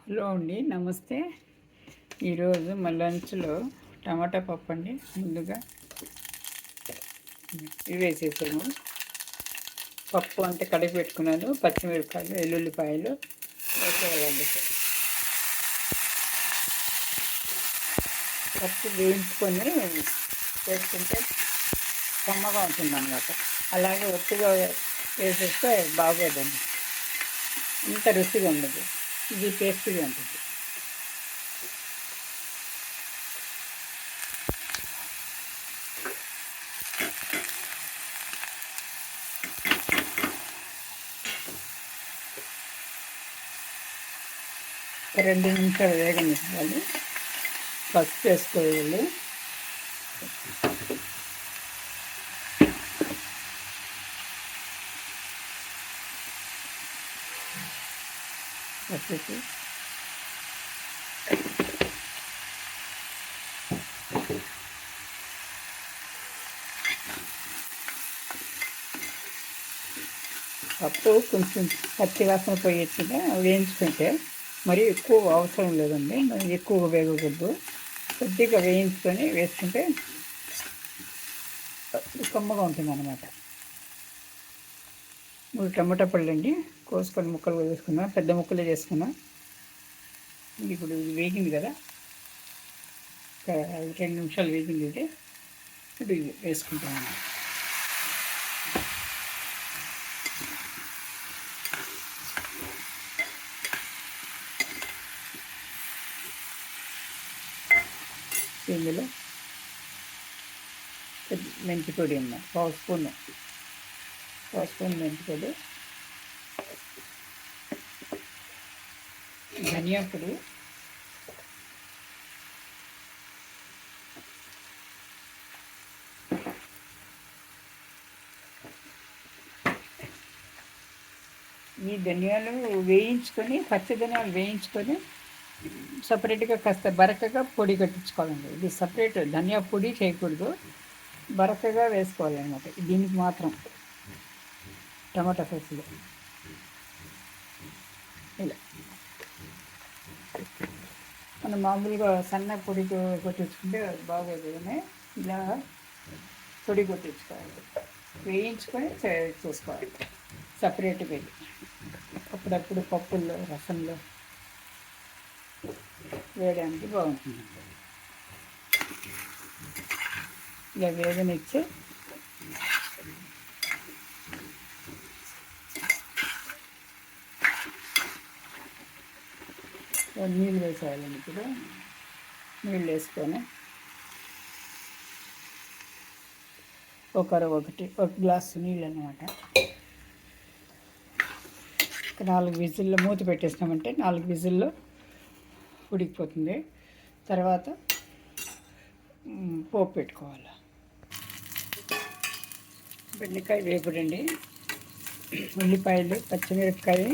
Hello అండి, నమస్తే. ఈరోజు మా లంచ్లో టమాటా పప్పు అండి. ముందుగా ఇవి వేసేసాము. పప్పు అంటే కడిగి పెట్టుకున్నాను. పచ్చిమిరపకాయలు, ఎల్లుల్లిపాయలు వేసేయాలండి. పప్పు వేయించుకొని వేసుకుంటే కమ్మగా ఉంటుందన్నమాట. అలాగే ఒత్తిగా వేసేస్తే బాగోదండి, ఇంత రుచిగా ఉండదు. ఇది టేస్టీగా ఉంటుంది. ఒక 2 నిమిషాలు వేగనివ్వాలి. పసుపు వేసుకోవాలి. పసుపు, పప్పు కొంచెం పచ్చి వాసన పోయేట్టుగా వేయించుకుంటే మరి ఎక్కువ అవసరం లేదండి, మరి ఎక్కువ వేగకూడదు. కొద్దిగా వేయించుకొని వేసుకుంటే కమ్మగా ఉంటుంది అన్నమాట. 3 టమాటా పళ్ళు అండి, కోసుకొని ముక్కలు వేసుకున్నా, పెద్ద ముక్కలే చేసుకున్నా. ఇప్పుడు ఇది వేగింది కదా, 2 నిమిషాలు వేగింది. ఇది ఇప్పుడు ఇది వేసుకుంటాను. ఇందులో మెంతి పొడి అన్న పావు స్పూన్ మెంతి పొడి, ధనియా పొడి, ఈ ధనియాలు వేయించుకొని, పచ్చి ధనియాలు వేయించుకొని సపరేట్గా కాస్త బరకగా పొడి కట్టించుకోవాలండి. ఇది సపరేట్ ధనియా పొడి చేయకూడదు, బరకగా వేసుకోవాలన్నమాట. దీనికి మాత్రం టమాటా పప్పులు ఇలా మనం మామూలుగా సన్న పొడి కొట్టించుకుంటే బాగోదు, కానీ ఇలా పొడి కొట్టించుకోవాలి, వేయించుకొని చేసుకోవాలి సపరేట్గా. అప్పుడప్పుడు పప్పుల్లో, రసంలో వేయడానికి బాగుంటుంది. ఇలా వేగనిచ్చి నీళ్ళు వేసేయాలండి. ఇప్పుడు నీళ్ళు వేసుకొని ఒక గ్లాసు నీళ్ళు అన్నమాట. 4 విజిల్లో మూత పెట్టేసినామంటే 4 విజిల్లో ఉడికిపోతుంది. తర్వాత పోపు పెట్టుకోవాలి. బెండకాయ వేపుడండి. ఉల్లిపాయలు, పచ్చిమిరపకాయ,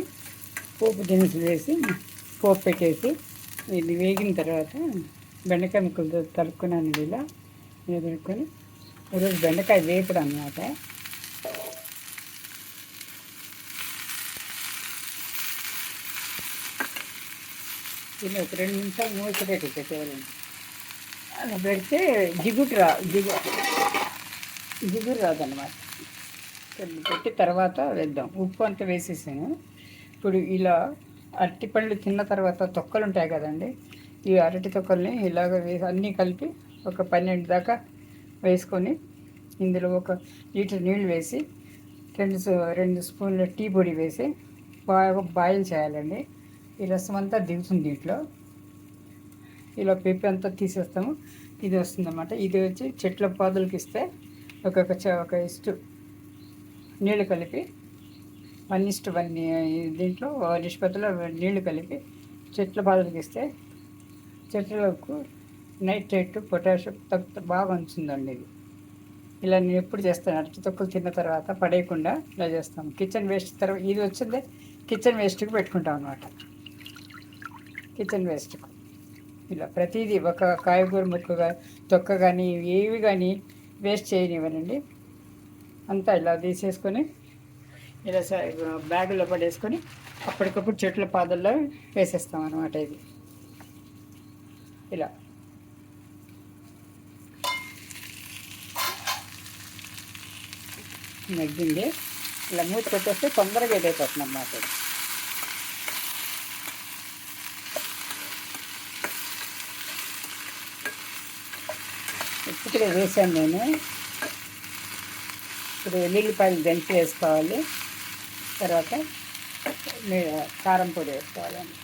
పోపు దినుసులు వేసి పోపు పెట్టేసి ఇది వేగిన తర్వాత బెండకాయ ముక్కలు తరుక్కున్నాను. ఇలా పెట్టుకొని ఈరోజు బెండకాయ వేపుడు అన్నమాట. దీన్ని ఒక 2 నిమిషాలు మూత పెట్టి పెట్టేవాళ్ళండి. అలా పెడితే జిగురు రాదన్నమాట. పెట్టి తర్వాత వేద్దాం. ఉప్పు అంతా వేసేసాను. ఇప్పుడు ఇలా అరటిపళ్ళు తిన్న తర్వాత తొక్కలు ఉంటాయి కదండి, ఈ అరటి తొక్కల్ని ఇలాగ వేసి అన్నీ కలిపి ఒక 12 దాకా వేసుకొని ఇందులో 1 లీటర్ నీళ్ళు వేసి 2 స్పూన్ల టీ పొడి వేసి బాగా బాయిల్ చేయాలండి. ఈ రసం అంతా దిగుతుంది దీంట్లో. ఇలా పెప్పి అంతా తీసేస్తాము. ఇది వస్తుందన్నమాట. ఇది వచ్చి చెట్ల పాదులకి ఇస్తే ఒక ఇష్టు నీళ్ళు కలిపి 1:1 దీంట్లో నిష్పత్తిలో నీళ్లు కలిపి చెట్ల పాదులకి ఇస్తే చెట్లకు నైట్రేట్, పొటాషియం బాగా ఉంచుందండి. ఇది ఇలా నేను ఎప్పుడు చేస్తాను. అరటి తొక్కలు తిన్న తర్వాత పడేయకుండా ఇలా చేస్తాం. కిచెన్ వేస్ట్ తర్వాత ఇది వచ్చిందే కిచెన్ వేస్ట్కి పెట్టుకుంటాం అన్నమాట. కిచెన్ వేస్ట్కు ఇలా ప్రతిదీ ఒక కాయగూర ముక్క తొక్క కానీ ఏవి కానీ వేస్ట్ చేయనివ్వనండి. అంతా ఇలా తీసేసుకొని ఇలా బ్యాగులో పడేసుకొని అప్పటికప్పుడు చెట్ల పాదల్లో వేసేస్తాం అన్నమాట. ఇది ఇలా మగ్గింది. ఇలా మూత పెట్టేస్తే తొందరగా ఇదైపోతుంది అన్నమాట. ఇప్పుడే వేసాను నేను. ఇప్పుడు వెల్లుల్లిపాయలు దంచి వేసుకోవాలి. తర్వాత కారం పొడి వేసుకోవాలండి.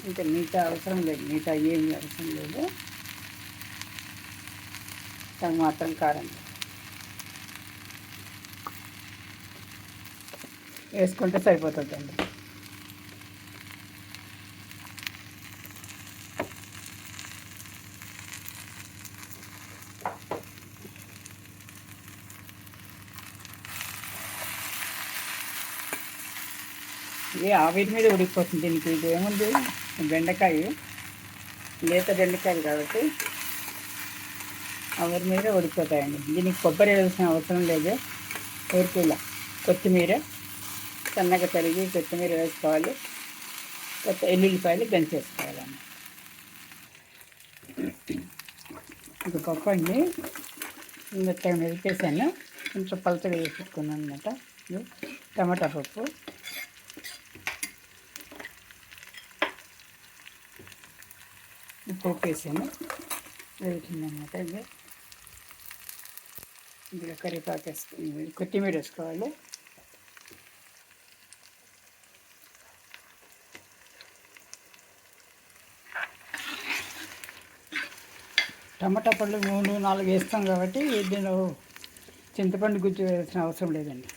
ఇంకా మిగతా అవసరం లేదు, మిగతా ఏమీ అవసరం లేదు. దాని మాత్రం కారం వేసుకుంటే సరిపోతుందండి. ఇది ఆవిరి మీద ఉడికిపోతుంది. దీనికి ఇది ఏముంది, బెండకాయ, లేత బెండకాయలు కాబట్టి ఆవిరి మీద ఉడికిపోతాయండి. దీనికి కొబ్బరి వేయాల్సిన అవసరం లేదు. ఊరికిలా కొత్తిమీర సన్నగా తరిగి కొత్తిమీర వేసుకోవాలి. కొత్త ఎల్లుల్లిపాయలు దంచేసుకోవాలండి. ఇంకా పప్పు అండి మెత్తగా మెదిపేసాను, కొంచెం పలచగా వేసుకున్నాను అనమాట. టమాటా పప్పు, ఉప్పు వేసాను, వేసిందనమాట. ఇది ఇందులో కరివేపాకు వేసుకుని కొత్తిమీర వేసుకోవాలి. టమాటా పళ్ళు 3-4 వేస్తాం కాబట్టి దీనిలో చింతపండు గుజ్జు వేయాల్సిన అవసరం లేదండి.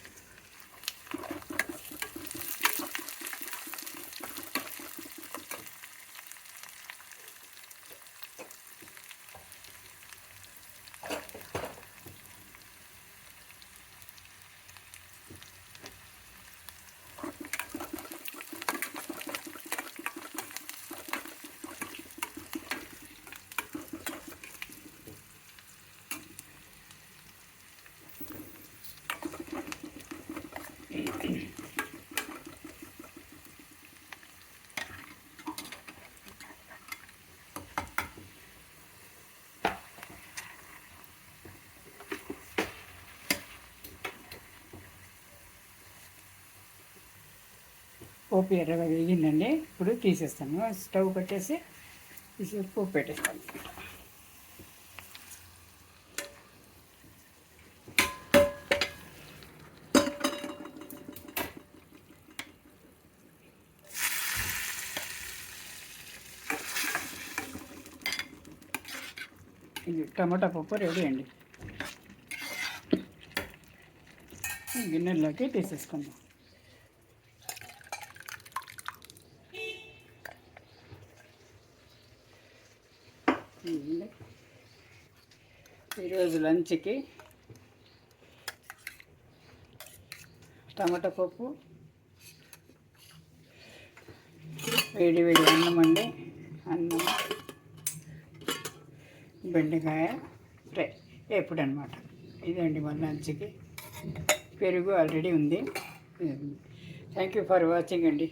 పోపు ఎర్రగా వేగిందండి. ఇప్పుడు తీసేస్తాను. స్టవ్ పెట్టేసి పోపు పెట్టేస్తాను. ఇది టమాటా పప్పు రెడీ అండి. గిన్నెల్లోకి తీసేసుకుందాం. ఈరోజు లంచ్కి టమాటా పప్పు, వేడి వేడి అన్నం అండి. అన్నం, బెండకాయ ఫ్రై ఎప్పుడు అనమాట. ఇదండి మన లంచ్కి. పెరుగు ఆల్రెడీ ఉంది. థ్యాంక్ యూ ఫర్ వాచింగ్ అండి.